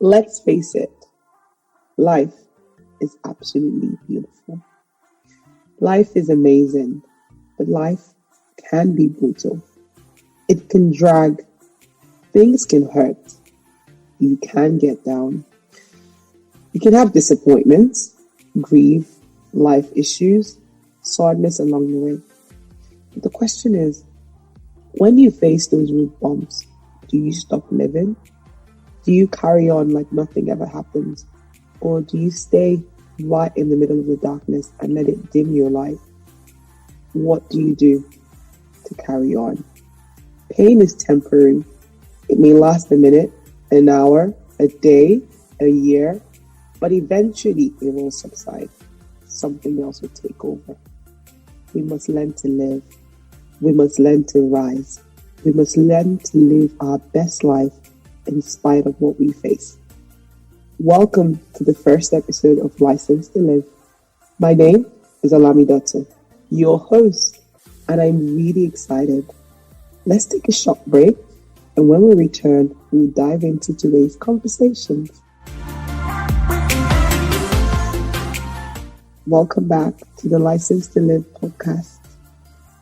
Let's face it, life is absolutely beautiful. Life is amazing, but life can be brutal. It can drag, things can hurt, you can get down. You can have disappointments, grief, life issues, sadness along the way. But the question is, when you face those root bumps, do you stop living? Do you carry on like nothing ever happens? Or do you stay right in the middle of the darkness and let it dim your light? What do you do to carry on? Pain is temporary. It may last a minute, an hour, a day, a year, but eventually it will subside. Something else will take over. We must learn to live. We must learn to rise. We must learn to live our best life in spite of what we face. Welcome to the first episode of License to Live. My name is Olami Dotson, your host, and I'm really excited. Let's take a short break, and when we return, we'll dive into today's conversations. Welcome back to the License to Live podcast.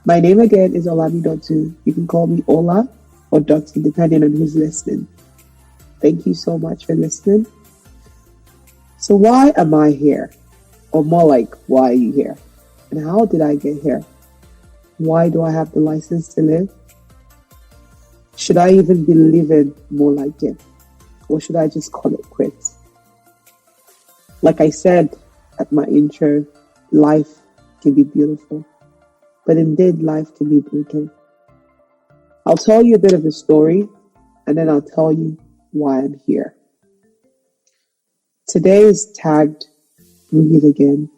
My name again is Olami Dotson. You can call me Ola or Dotson, depending on who's listening. Thank you so much for listening. So why am I here? Or more like, why are you here? And how did I get here? Why do I have the license to live? Should I even be living more like it? Or should I just call it quits? Like I said at my intro, life can be beautiful. But indeed, life can be brutal. I'll tell you a bit of a story, and then I'll tell you why I'm here. Today is tagged Breathe Again.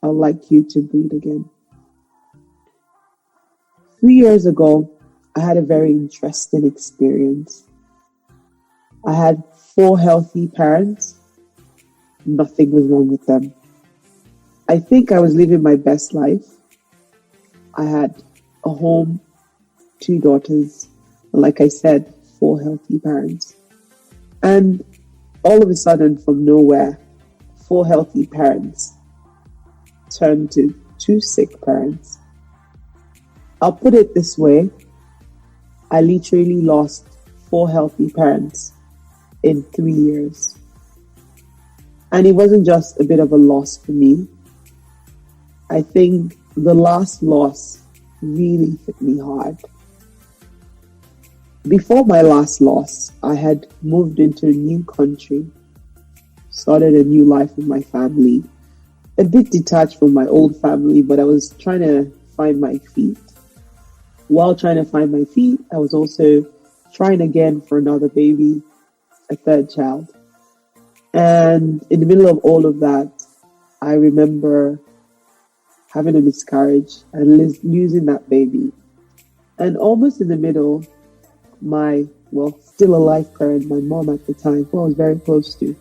I'd like you to breathe again. 3 years ago, I had a very interesting experience. I had 4 healthy parents. Nothing was wrong with them. I think I was living my best life. I had a home, 2 daughters, and like I said, 4 healthy parents. And all of a sudden, from nowhere, 4 healthy parents turned to 2 sick parents. I'll put it this way, I literally lost 4 healthy parents in 3 years. And it wasn't just a bit of a loss for me. I think the last loss really hit me hard. Before my last loss, I had moved into a new country, started a new life with my family, a bit detached from my old family, but I was trying to find my feet. While trying to find my feet, I was also trying again for another baby, a 3rd child. And in the middle of all of that, I remember having a miscarriage and losing that baby. And almost in the middle, my, still alive parent, my mom at the time, who I was very close to,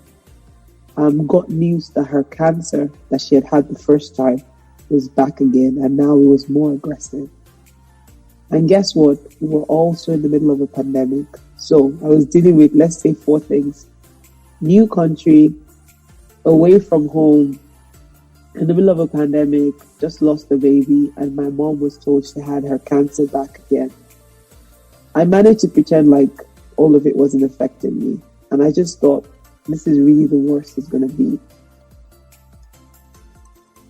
got news that her cancer that she had the first time was back again, and now it was more aggressive. And guess what? We were also in the middle of a pandemic. So I was dealing with, let's say, 4 things. New country, away from home, in the middle of a pandemic, just lost a baby, and my mom was told she had her cancer back again. I managed to pretend like all of it wasn't affecting me, and I just thought, this is really the worst it's going to be.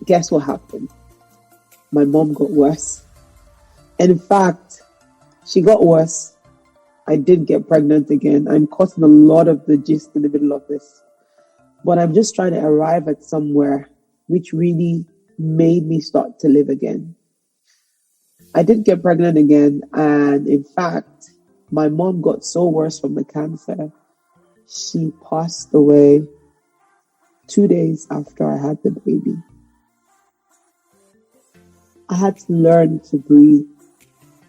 Guess what happened? My mom got worse. And in fact, she got worse. I did get pregnant again. I'm causing a lot of the gist in the middle of this. But I'm just trying to arrive at somewhere which really made me start to live again. I did get pregnant again, and in fact, my mom got so worse from the cancer, she passed away 2 days after I had the baby. I had to learn to breathe,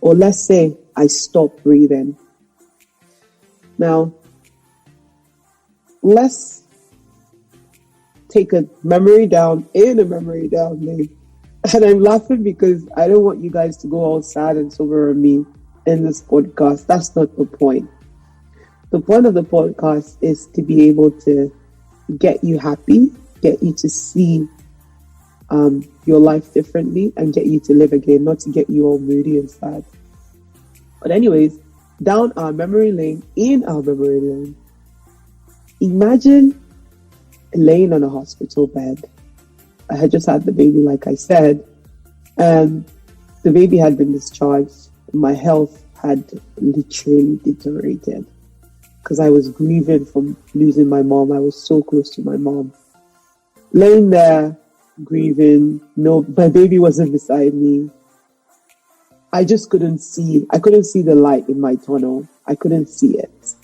or let's say I stopped breathing. Now, let's take a memory down lane. And I'm laughing because I don't want you guys to go all sad and sober on me in this podcast. That's not the point. The point of the podcast is to be able to get you happy, get you to see your life differently, and get you to live again, not to get you all moody and sad. But anyways, down our memory lane, in our memory lane, imagine laying on a hospital bed. I had just had the baby, like I said, and the baby had been discharged. My health had literally deteriorated because I was grieving from losing my mom. I was so close to my mom. Laying there, grieving. No, my baby wasn't beside me. I just couldn't see. I couldn't see the light in my tunnel. I couldn't see it.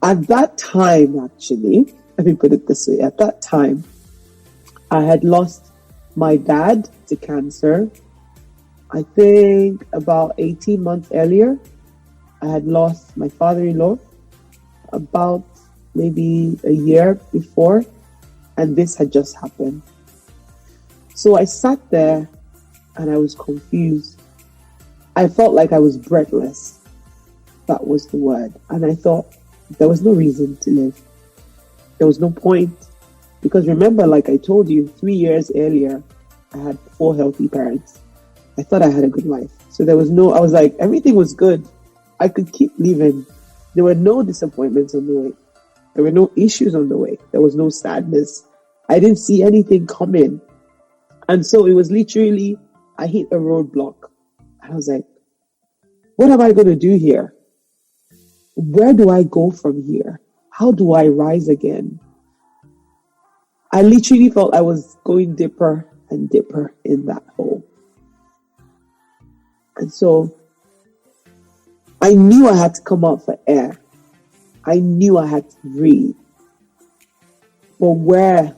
At that time, actually, let me put it this way. At that time, I had lost my dad to cancer. I think about 18 months earlier, I had lost my father-in-law about maybe a year before, and this had just happened. So I sat there and I was confused. I felt like I was breathless. That was the word. And I thought there was no reason to live. There was no point. Because remember, like I told you, 3 years earlier, I had 4 healthy parents. I thought I had a good life. So I was like, everything was good. I could keep living. There were no disappointments on the way. There were no issues on the way. There was no sadness. I didn't see anything coming. And so it was literally, I hit a roadblock. And I was like, what am I going to do here? Where do I go from here? How do I rise again? I literally felt I was going deeper and deeper in that hole. And so I knew I had to come out for air. I knew I had to breathe. But where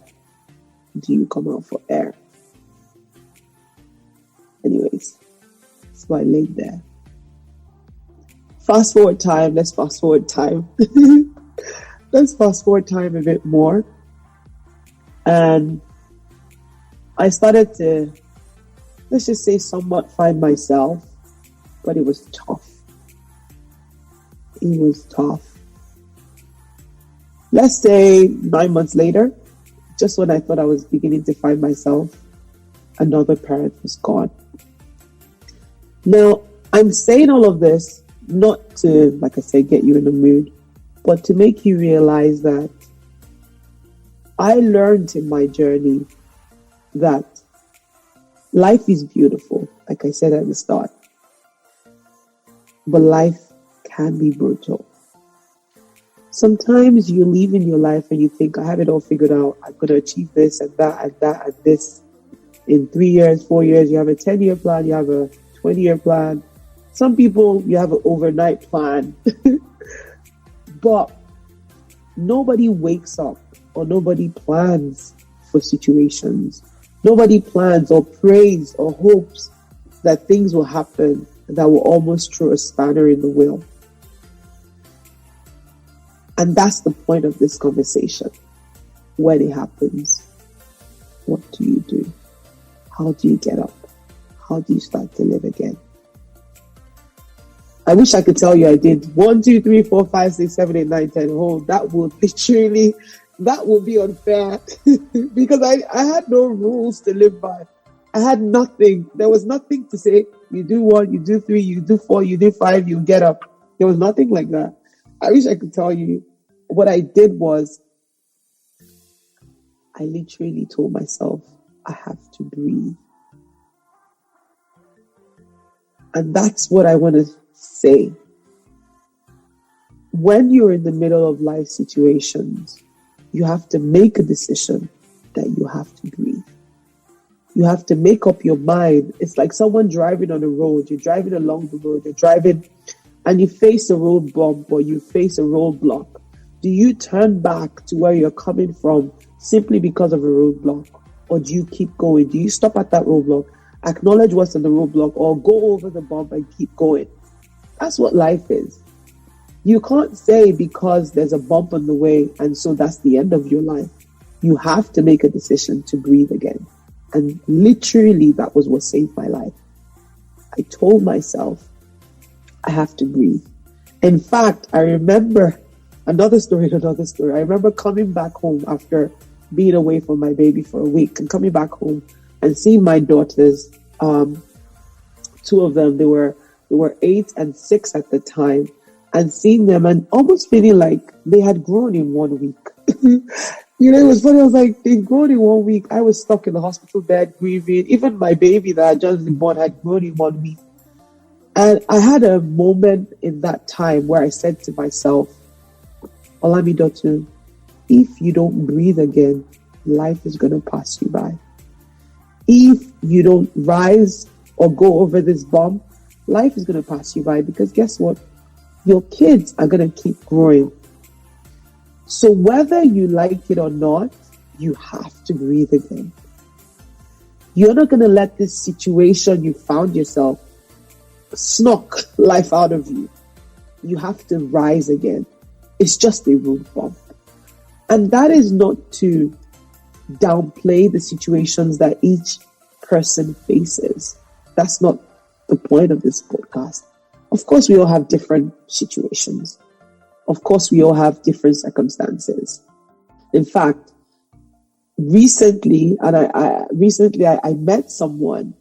do you come out for air? Anyways, so I laid there. Fast forward time. Let's fast forward time. Let's fast forward time a bit more. And I started to, let's just say, somewhat find myself, but it was tough. It was tough. Let's say 9 months later, just when I thought I was beginning to find myself, another parent was gone. Now, I'm saying all of this not to, like I said, get you in the mood, but to make you realize that I learned in my journey that life is beautiful, like I said at the start, but life can be brutal. Sometimes you live in your life and you think, I have it all figured out. I'm going to achieve this and that and that and this in 3 years, 4 years. You have a 10-year plan, you have a 20-year plan. Some people, you have an overnight plan. But nobody wakes up or nobody plans for situations. Nobody plans or prays or hopes that things will happen that will almost throw a spanner in the wheel. And that's the point of this conversation. When it happens, what do you do? How do you get up? How do you start to live again? I wish I could tell you I did 1, 2, 3, 4, 5, 6, 7, 8, 9, 10. Oh, that would be unfair because I had no rules to live by. I had nothing. There was nothing to say, you do 1, you do 3, you do 4, you do 5, you get up. There was nothing like that. I wish I could tell you. What I did was, I literally told myself, I have to breathe. And that's what I want to say. When you're in the middle of life situations, you have to make a decision that you have to breathe. You have to make up your mind. It's like someone driving on the road. You're driving along the road. You're driving and you face a road bump or you face a roadblock. Do you turn back to where you're coming from simply because of a roadblock? Or do you keep going? Do you stop at that roadblock, acknowledge what's on the roadblock, or go over the bump and keep going? That's what life is. You can't say because there's a bump on the way and so that's the end of your life. You have to make a decision to breathe again. And literally that was what saved my life. I told myself, I have to breathe. In fact, I remember another story. I remember coming back home after being away from my baby for a week and coming back home and seeing my daughters. Two of them, they were 8 and 6 at the time, and seeing them and almost feeling like they had grown in 1 week. It was funny. I was like, they've grown in 1 week. I was stuck in the hospital bed grieving. Even my baby that I just been born had grown in 1 week. And I had a moment in that time where I said to myself, Olamidotu, if you don't breathe again, life is going to pass you by. If you don't rise or go over this bump, life is going to pass you by, because guess what? Your kids are going to keep growing. So whether you like it or not, you have to breathe again. You're not going to let this situation you found yourself snuck life out of you. You have to rise again. It's just a road bump. And that is not to downplay the situations that each person faces. That's not the point of this podcast. Of course, we all have different situations. Of course, we all have different circumstances. In fact, recently I met someone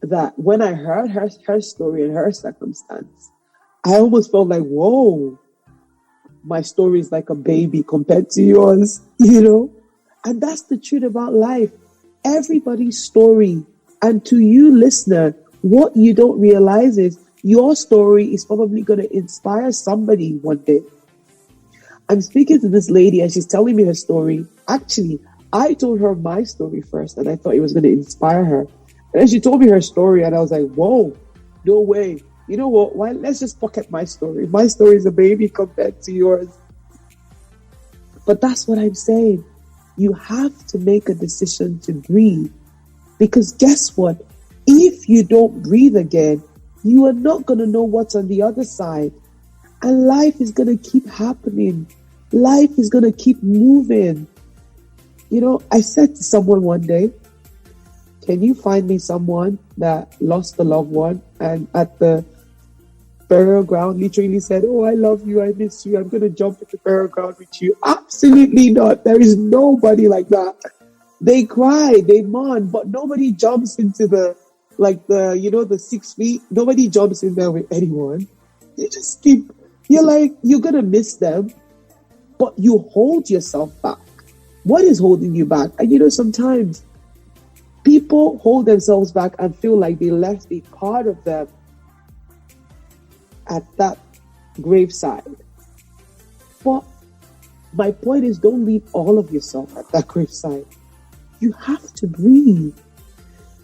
that when I heard her story and her circumstance, I almost felt like, whoa, my story is like a baby compared to yours, And that's the truth about life. Everybody's story. And to you, listener, what you don't realize is your story is probably going to inspire somebody one day. I'm speaking to this lady and she's telling me her story. Actually, I told her my story first and I thought it was going to inspire her. And then she told me her story and I was like, whoa, no way. You know what? Why? Let's just pocket my story. My story is a baby compared to yours. But that's what I'm saying. You have to make a decision to breathe. Because guess what? If you don't breathe again, you are not going to know what's on the other side. And life is going to keep happening. Life is going to keep moving. I said to someone one day, can you find me someone that lost a loved one and at the burial ground literally said, oh, I love you, I miss you, I'm going to jump into the burial ground with you? Absolutely not. There is nobody like that. They cry, they mourn, but nobody jumps into the 6 feet. Nobody jumps in there with anyone. You just you're like, you're going to miss them, but you hold yourself back. What is holding you back? And sometimes people hold themselves back and feel like they left a part of them at that graveside. But my point is, don't leave all of yourself at that graveside. You have to breathe.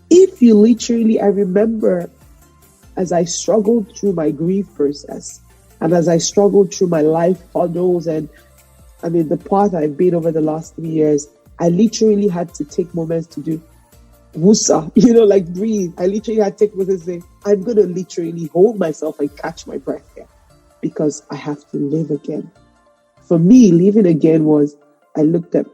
If you literally, I remember as I struggled through my grief process and as I struggled through my life hurdles and the path I've been over the last 3 years, I literally had to take moments to do wusa, breathe. I literally had to take moments and say, I'm going to literally hold myself and catch my breath here because I have to live again. For me, living again was, I looked at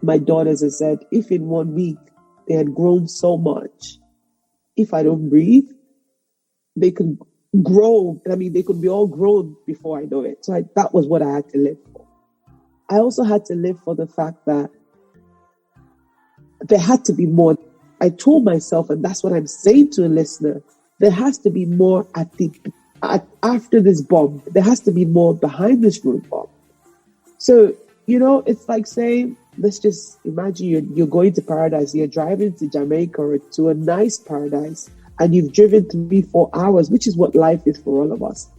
my daughters and said, if in 1 week they had grown so much, if I don't breathe, they could grow. They could be all grown before I know it. So that was what I had to live for. I also had to live for the fact that there had to be more. I told myself, and that's what I'm saying to a listener, there has to be more after this bomb. There has to be more behind this road bomb. So, it's like saying, let's just imagine you're going to paradise. You're driving to Jamaica or to a nice paradise, and you've driven 3-4 hours, which is what life is for all of us.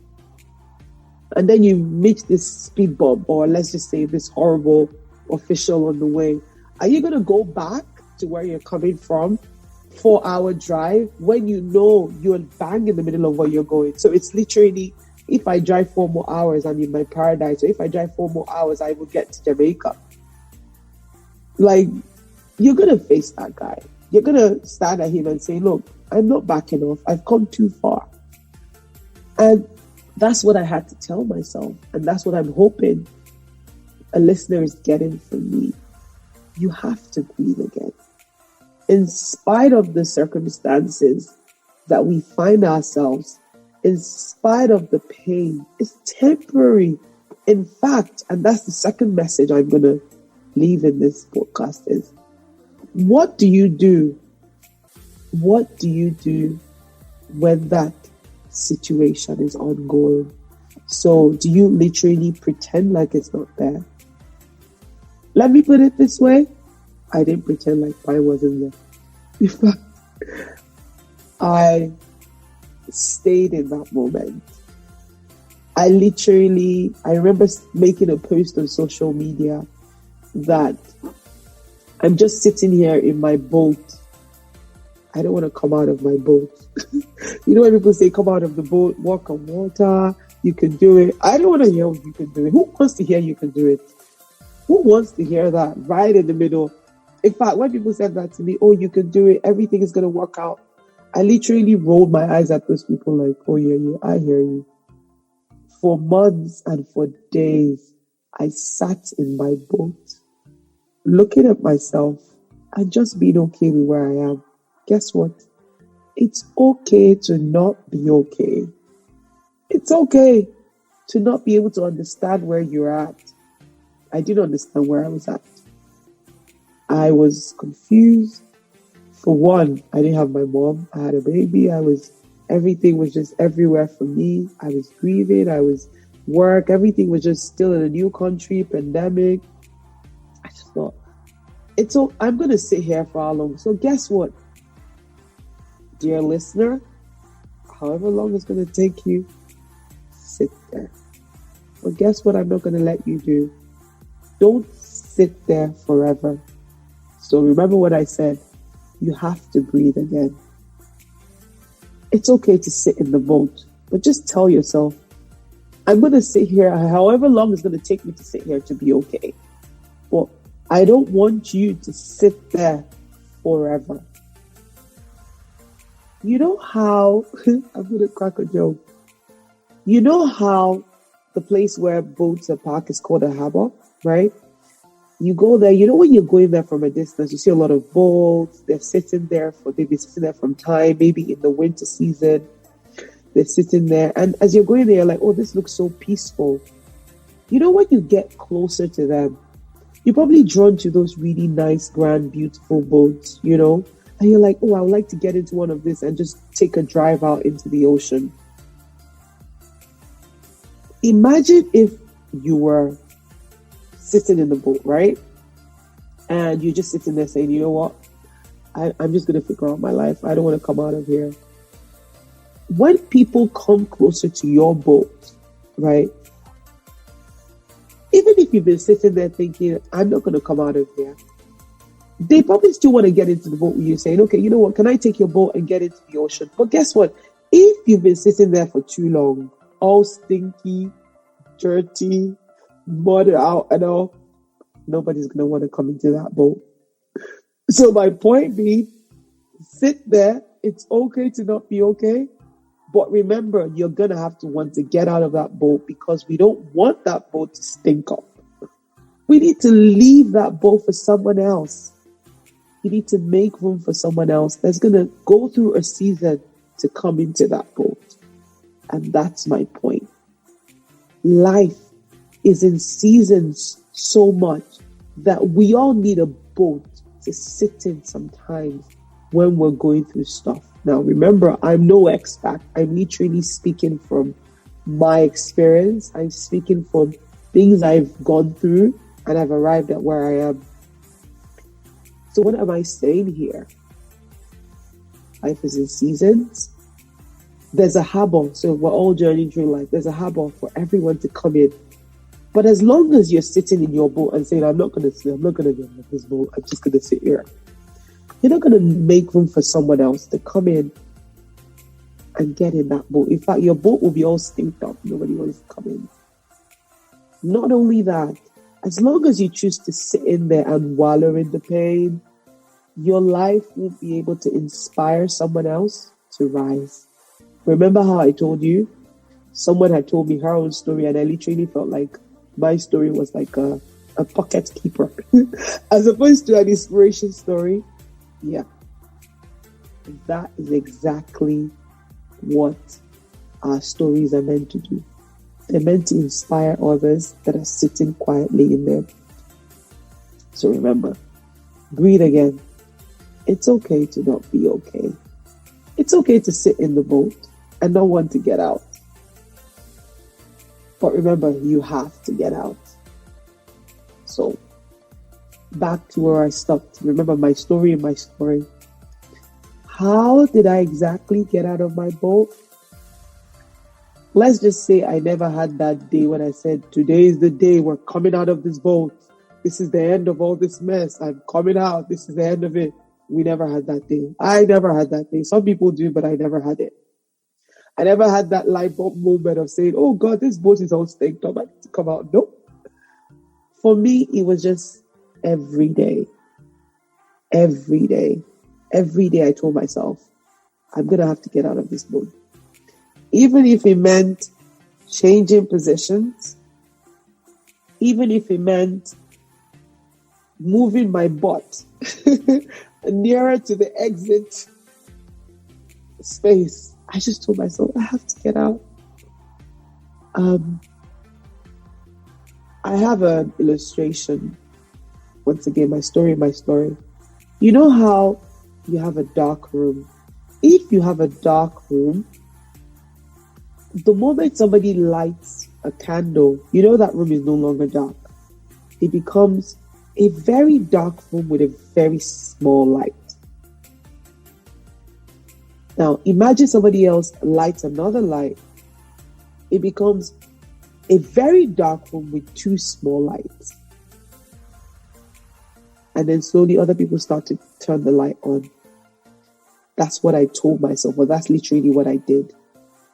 And then you meet this speed bump, or let's just say this horrible official on the way. Are you going to go back to where you're coming from, 4-hour drive, when you know you're bang in the middle of where you're going? So it's literally, if I drive 4 more hours, I'm in my paradise. Or if I drive 4 more hours, I will get to Jamaica. You're going to face that guy. You're going to stand at him and say, look, I'm not backing off. I've come too far. And that's what I had to tell myself. And that's what I'm hoping a listener is getting from me. You have to breathe again. In spite of the circumstances that we find ourselves, in spite of the pain, is temporary. In fact, and that's the second message I'm going to leave in this podcast is, what do you do? What do you do when that situation is ongoing? So do you literally pretend like it's not there? Let me put it this way. I didn't pretend like I wasn't there. In fact, I stayed in that moment. I remember making a post on social media that I'm just sitting here in my boat. I don't want to come out of my boat. You know when people say, come out of the boat, walk on water, you can do it. I don't want to hear you can do it. Who wants to hear you can do it? Who wants to hear that right in the middle? In fact, when people said that to me, oh, you can do it, everything is going to work out, I literally rolled my eyes at those people like, oh, yeah, I hear you. For months and for days, I sat in my boat, looking at myself and just being okay with where I am. Guess what? It's okay to not be okay. It's okay to not be able to understand where you're at. I didn't understand where I was at. I was confused. For one, I didn't have my mom. I had a baby. Everything was just everywhere for me. I was grieving. I was work. Everything was just still in a new country, pandemic. I just thought, I'm going to sit here for how long? So guess what? Dear listener, however long it's going to take you, sit there. But guess what I'm not going to let you do? Don't sit there forever. So remember what I said. You have to breathe again. It's okay to sit in the boat, but just tell yourself, I'm going to sit here however long it's going to take me to sit here to be okay. But I don't want you to sit there forever. You know how, I'm going to crack a joke. You know how the place where boats are parked is called a harbor, right? You go there, you know when you're going there from a distance, you see a lot of boats, they've been sitting there from time, maybe in the winter season, they're sitting there. And as you're going there, you're like, oh, this looks so peaceful. You know, when you get closer to them, you're probably drawn to those really nice, grand, beautiful boats, you know? And you're like, oh, I would like to get into one of this and just take a drive out into the ocean. Imagine if you were sitting in the boat, right? And you're just sitting there saying, you know what? I'm just going to figure out my life. I don't want to come out of here. When people come closer to your boat, right? Even if you've been sitting there thinking, I'm not going to come out of here, they probably still want to get into the boat with you saying, okay, you know what? Can I take your boat and get into the ocean? But guess what? If you've been sitting there for too long, all stinky, dirty, mud out and all, nobody's going to want to come into that boat. So my point being, sit there. It's okay to not be okay. But remember, you're going to have to want to get out of that boat because we don't want that boat to stink up. We need to leave that boat for someone else. You need to make room for someone else that's going to go through a season to come into that boat. And that's my point. Life is in seasons so much that we all need a boat to sit in sometimes when we're going through stuff. Now, remember, I'm no expert. I'm literally speaking from my experience. I'm speaking from things I've gone through and I've arrived at where I am. So what am I saying here? Life is in seasons. There's a harbor. So we're all journeying through life. There's a harbor for everyone to come in. But as long as you're sitting in your boat and saying, I'm not going to get in this boat, I'm just going to sit here, you're not going to make room for someone else to come in and get in that boat. In fact, your boat will be all stinked up. Nobody wants to come in. Not only that, as long as you choose to sit in there and wallow in the pain, your life won't be able to inspire someone else to rise. Remember how I told you? Someone had told me her own story and I literally felt like my story was like a pocket keeper as opposed to an inspiration story. Yeah. That is exactly what our stories are meant to do. They're meant to inspire others that are sitting quietly in them. So remember, breathe again. It's okay to not be okay. It's okay to sit in the boat and not want to get out. But remember, you have to get out. So, back to where I stopped. Remember my story. How did I exactly get out of my boat? Let's just say I never had that day when I said, today is the day we're coming out of this boat. This is the end of all this mess. I'm coming out. This is the end of it. We never had that day. I never had that day. Some people do, but I never had it. I never had that light bulb moment of saying, oh God, this boat is all stinked up. I need to come out. No. For me, it was just every day. Every day. Every day I told myself, I'm going to have to get out of this boat. Even if it meant changing positions, even if it meant moving my butt nearer to the exit space, I just told myself, I have to get out. I have an illustration. Once again, my story. You know how you have a dark room? If you have a dark room, the moment somebody lights a candle, you know that room is no longer dark. It becomes a very dark room with a very small light. Now, imagine somebody else lights another light. It becomes a very dark room with two small lights. And then slowly other people start to turn the light on. That's what I told myself. Well, that's literally what I did.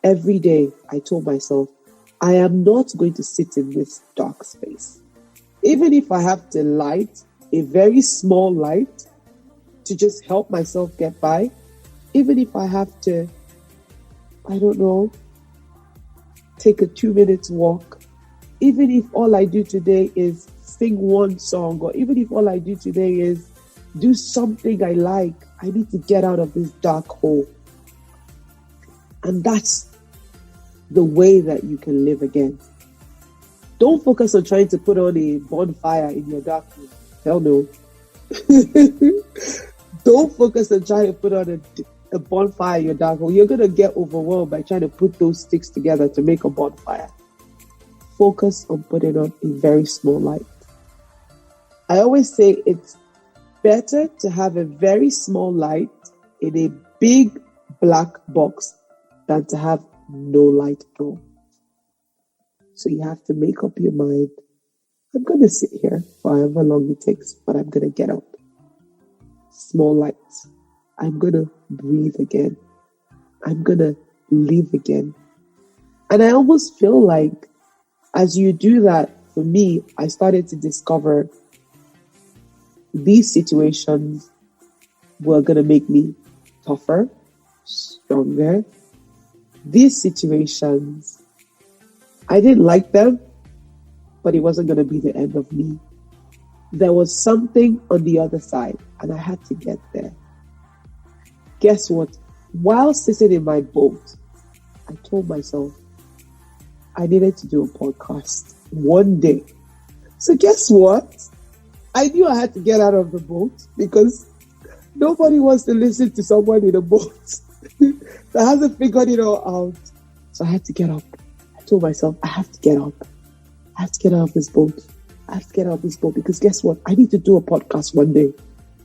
Every day I told myself, I am not going to sit in this dark space. Even if I have to light a very small light to just help myself get by, even if I have to, take a 2 minutes walk, even if all I do today is sing one song, or even if all I do today is do something I like, I need to get out of this dark hole. And that's the way that you can live again. Don't focus on trying to put on a bonfire in your dark room. Hell no. Don't focus on trying to put on a bonfire in your dark room. You're going to get overwhelmed by trying to put those sticks together to make a bonfire. Focus on putting on a very small light. I always say it's better to have a very small light in a big black box than to have no light at all. So you have to make up your mind. I'm going to sit here for however long it takes, but I'm going to get up. Small lights. I'm going to breathe again. I'm going to live again. And I almost feel like as you do that, for me, I started to discover these situations were going to make me tougher, stronger. These situations, I didn't like them, but it wasn't going to be the end of me. There was something on the other side, and I had to get there. Guess what? While sitting in my boat, I told myself I needed to do a podcast one day. So guess what? I knew I had to get out of the boat because nobody wants to listen to someone in a boat that hasn't figured it all out. So I had to get up. I told myself, I have to get up. I have to get out of this boat. I have to get out of this boat because guess what? I need to do a podcast one day.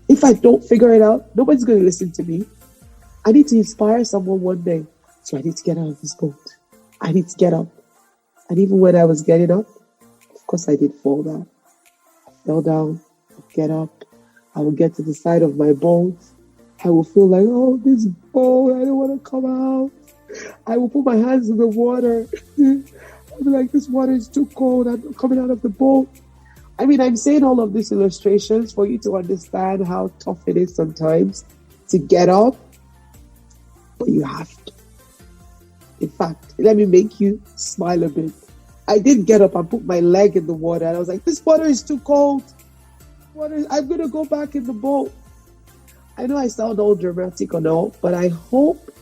If I don't figure it out, nobody's going to listen to me. I need to inspire someone one day. So I need to get out of this boat. I need to get up. And even when I was getting up, of course I did fall down. I fell down, I'd get up, I would get to the side of my boat. I will feel like, oh, this boat, I don't want to come out. I will put my hands in the water. I'll be like, this water is too cold. I'm not coming out of the boat. I mean, I'm saying all of these illustrations for you to understand how tough it is sometimes to get up, but you have to. In fact, let me make you smile a bit. I did get up and put my leg in the water, and I was like, this water is too cold. I'm going to go back in the boat. I know I sound all dramatic and all, but I hope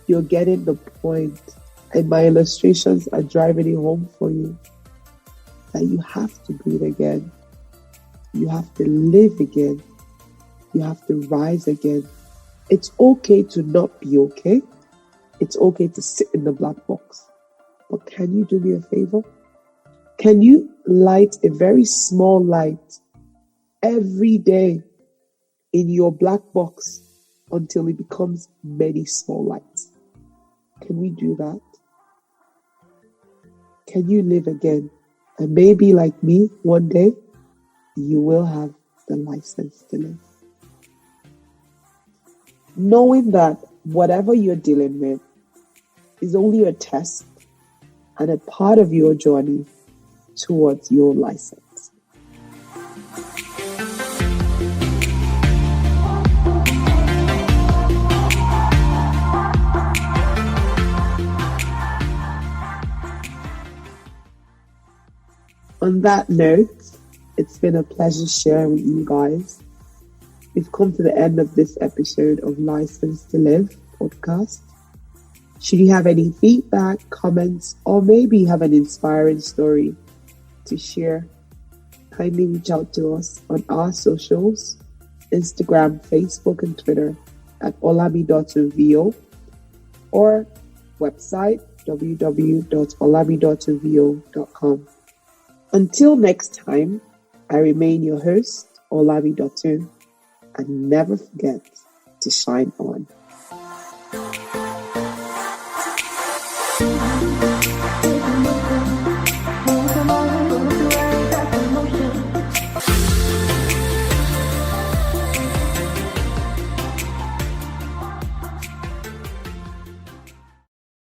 you're getting the point. And my illustrations are driving it home for you that you have to breathe again. You have to live again. You have to rise again. It's okay to not be okay. It's okay to sit in the black box. But can you do me a favor? Can you light a very small light every day in your black box until it becomes many small lights? Can we do that? Can you live again? And maybe like me, one day, you will have the license to live. Knowing that whatever you're dealing with is only a test and a part of your journey towards your license. On that note, it's been a pleasure sharing with you guys. We've come to the end of this episode of License to Live podcast. Should you have any feedback, comments, or maybe have an inspiring story to share, kindly reach out to us on our socials, Instagram, Facebook, and Twitter at olami.vo or website www.olami.vo.com. Until next time, I remain your host, Olami Dotun, and never forget to shine on.